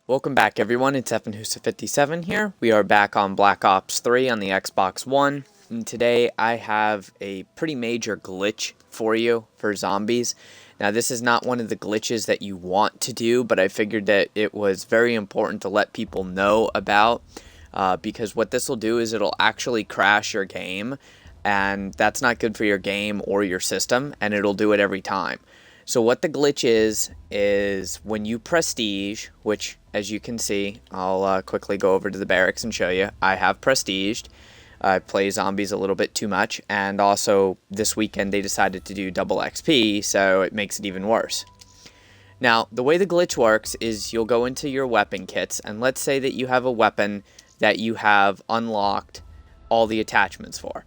Welcome back everyone, it's FNHusa57 here. We are back on Black Ops 3 on the Xbox One, and today I have a pretty major glitch for you for zombies. Now this is not one of the glitches that you want to do, but I figured that it was very important to let people know about, because what this will do is it'll actually crash your game, and that's not good for your game or your system, and it'll do it every time. So what the glitch is when you prestige, which as you can see, I'll quickly go over to the barracks and show you. I have prestiged. I play zombies a little bit too much, and also this weekend they decided to do double XP, so it makes it even worse. Now, the way the glitch works is you'll go into your weapon kits, and let's say that you have a weapon that you have unlocked all the attachments for.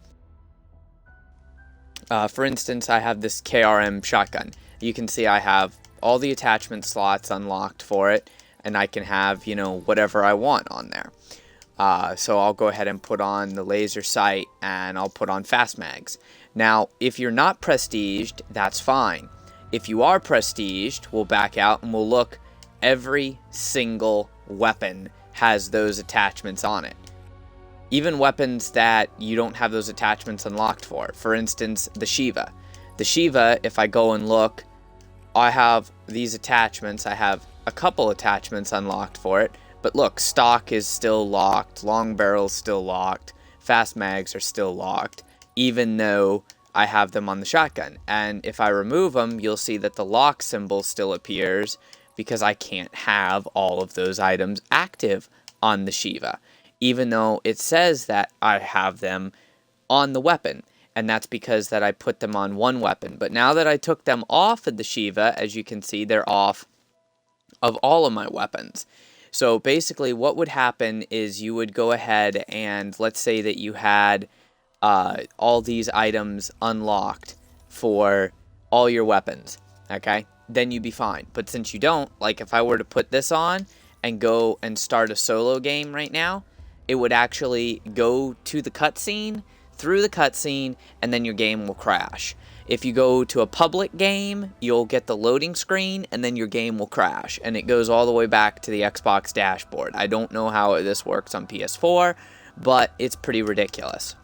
For instance, I have this KRM shotgun. You can see I have all the attachment slots unlocked for it, and I can have, you know, whatever I want on there. So I'll go ahead and put on the laser sight, and I'll put on fast mags. Now, if you're not prestiged, that's fine. If you are prestiged, we'll back out and we'll look. Every single weapon has those attachments on it. Even weapons that you don't have those attachments unlocked for. For instance, the SHEIVA. The SHEIVA, if I go and look, I have these attachments. I have a couple attachments unlocked for it. But look, stock is still locked. Long barrel's still locked. Fast mags are still locked, even though I have them on the shotgun. And if I remove them, you'll see that the lock symbol still appears because I can't have all of those items active on the SHEIVA, even though it says that I have them on the weapon. And that's because that I put them on one weapon. But now that I took them off of the SHEIVA, as you can see, they're off of all of my weapons. So basically what would happen is you would go ahead and let's say that you had all these items unlocked for all your weapons, okay? Then you'd be fine. But since you don't, like if I were to put this on and go and start a solo game right now, it would actually go to the cutscene, through the cutscene, and then your game will crash. If you go to a public game, you'll get the loading screen, and then your game will crash, and it goes all the way back to the Xbox dashboard. I don't know how this works on PS4, but it's pretty ridiculous.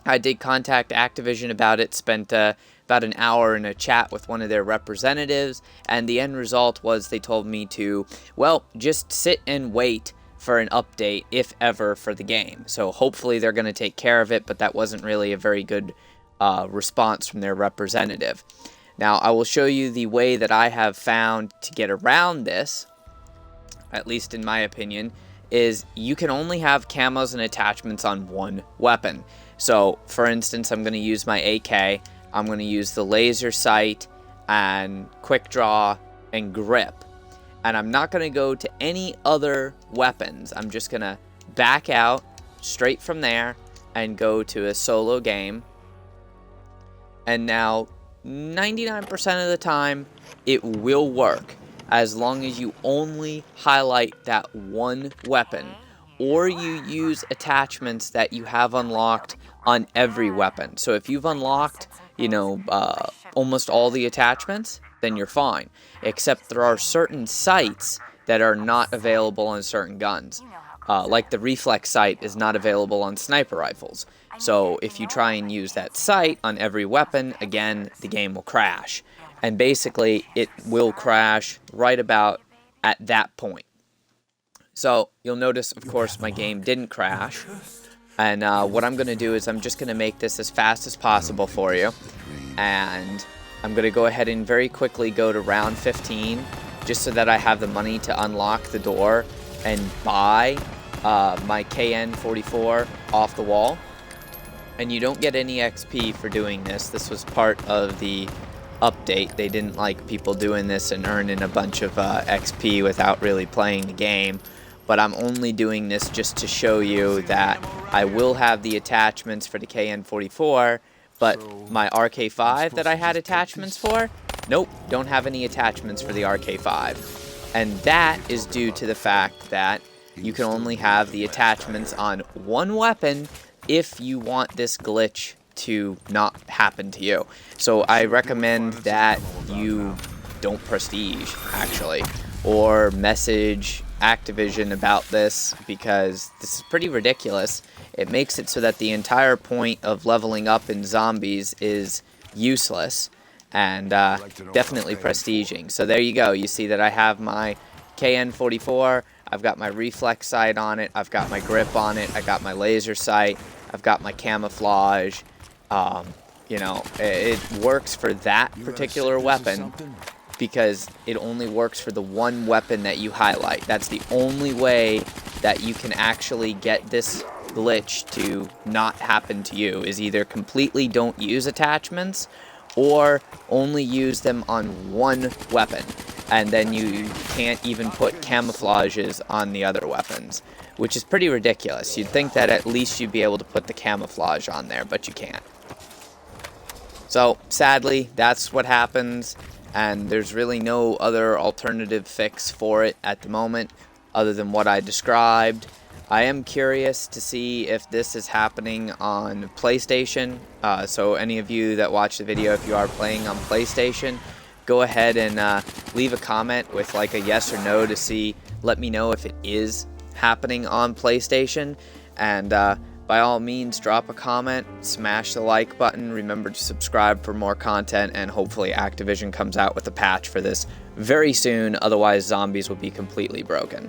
I did contact Activision about it, spent about an hour in a chat with one of their representatives, and the end result was they told me to, well, just sit and wait for an update, if ever, for the game. So hopefully they're going to take care of it, but that wasn't really a very good response from their representative. Now, I will show you the way that I have found to get around this, at least in my opinion, is you can only have camos and attachments on one weapon. So, for instance, I'm going to use my AK, I'm going to use the laser sight, and quick draw, and grip. And I'm not going to go to any other weapons. I'm just going to back out straight from there and go to a solo game. And now 99% of the time it will work as long as you only highlight that one weapon or you use attachments that you have unlocked on every weapon. So if you've unlocked, almost all the attachments, then you're fine. Except there are certain sights that are not available on certain guns. Like the reflex sight is not available on sniper rifles. So if you try and use that sight on every weapon, again, the game will crash. And basically, it will crash right about at that point. So you'll notice, of course, my game didn't crash. And what I'm going to do is I'm just going to make this as fast as possible for you. And I'm going to go ahead and very quickly go to round 15, just so that I have the money to unlock the door and buy my KN-44 off the wall. And you don't get any XP for doing this. This was part of the update. They didn't like people doing this and earning a bunch of XP without really playing the game. But I'm only doing this just to show you that I will have the attachments for the KN-44, but my RK5 that I had attachments for, nope, don't have any attachments for the RK5. And that is due to the fact that you can only have the attachments on one weapon if you want this glitch to not happen to you. So I recommend that you don't prestige, actually. or message Activision about this, because this is pretty ridiculous. It makes it so that the entire point of leveling up in zombies is useless, and definitely prestiging. So there you go. You see that I have my KN-44, I've got my reflex sight on it, I've got my grip on it, I got my laser sight, I've got my camouflage. You know, it works for that particular weapon because it only works for the one weapon that you highlight. That's the only way that you can actually get this glitch to not happen to you, is either completely don't use attachments or only use them on one weapon, and then you can't even put camouflages on the other weapons, which is pretty ridiculous. You'd think that at least you'd be able to put the camouflage on there, but you can't. So sadly, that's what happens, and there's really no other alternative fix for it at the moment other than what I described. I am curious to see if this is happening on PlayStation, so any of you that watch the video, if you are playing on PlayStation, go ahead and leave a comment with like a yes or no to let me know if it is happening on PlayStation, and by all means, drop a comment, smash the like button, remember to subscribe for more content, and hopefully Activision comes out with a patch for this very soon, otherwise zombies will be completely broken.